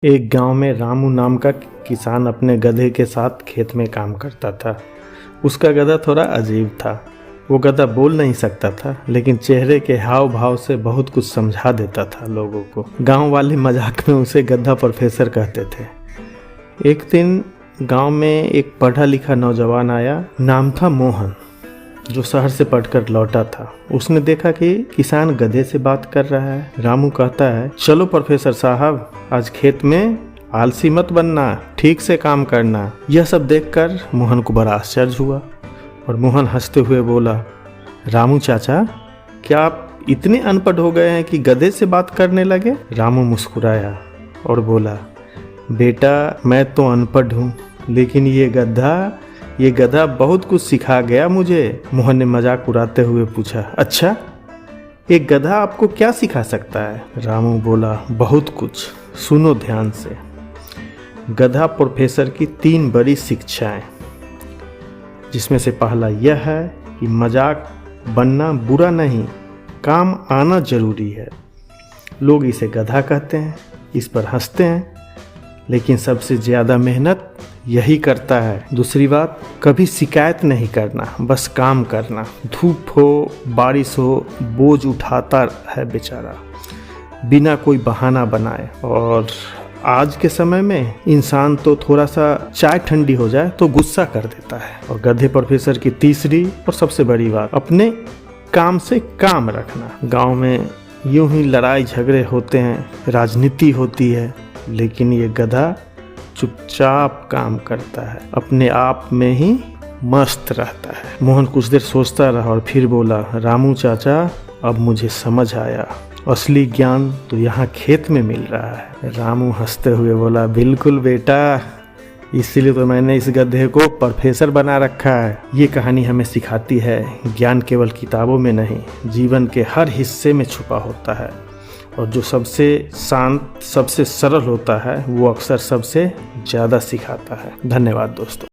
एक गांव में रामू नाम का किसान अपने गधे के साथ खेत में काम करता था। उसका गधा थोड़ा अजीब था। वो गधा बोल नहीं सकता था, लेकिन चेहरे के हाव भाव से बहुत कुछ समझा देता था लोगों को। गांव वाले मजाक में उसे गधा प्रोफेसर कहते थे। एक दिन गांव में एक पढ़ा लिखा नौजवान आया। नाम था मोहन, जो शहर से पढ़कर लौटा था। उसने देखा कि किसान गधे से बात कर रहा है। रामू कहता है, चलो प्रोफेसर साहब, आज खेत में आलसी मत बनना, ठीक से काम करना। यह सब देखकर मोहन को बड़ा आश्चर्य हुआ और मोहन हंसते हुए बोला, रामू चाचा, क्या आप इतने अनपढ़ हो गए हैं कि गधे से बात करने लगे? रामू मुस्कुराया और बोला, बेटा, मैं तो अनपढ़ हूँ, लेकिन ये गधा बहुत कुछ सिखा गया मुझे। मोहन ने मजाक उड़ाते हुए पूछा, अच्छा, एक गधा आपको क्या सिखा सकता है? रामू बोला, बहुत कुछ, सुनो ध्यान से। गधा प्रोफेसर की 3 बड़ी शिक्षाएं, जिसमें से पहला यह है कि मजाक बनना बुरा नहीं, काम आना जरूरी है। लोग इसे गधा कहते हैं, इस पर हंसते हैं, लेकिन सबसे ज़्यादा मेहनत यही करता है। दूसरी बात, कभी शिकायत नहीं करना, बस काम करना। धूप हो, बारिश हो, बोझ उठाता है बेचारा, बिना कोई बहाना बनाए। और आज के समय में इंसान तो थोड़ा सा चाय ठंडी हो जाए तो गुस्सा कर देता है। और गधे प्रोफेसर की तीसरी और सबसे बड़ी बात, अपने काम से काम रखना। गांव में यूं ही लड़ाई झगड़े होते हैं, राजनीति होती है, लेकिन ये गधा चुपचाप काम करता है, अपने आप में ही मस्त रहता है। मोहन कुछ देर सोचता रहा और फिर बोला, रामू चाचा, अब मुझे समझ आया, असली ज्ञान तो यहाँ खेत में मिल रहा है। रामू हंसते हुए बोला, बिल्कुल बेटा, इसीलिए तो मैंने इस गधे को प्रोफेसर बना रखा है। ये कहानी हमें सिखाती है, ज्ञान केवल किताबों में नहीं, जीवन के हर हिस्से में छुपा होता है। और जो सबसे शांत, सबसे सरल होता है, वो अक्सर सबसे ज़्यादा सिखाता है। धन्यवाद दोस्तों।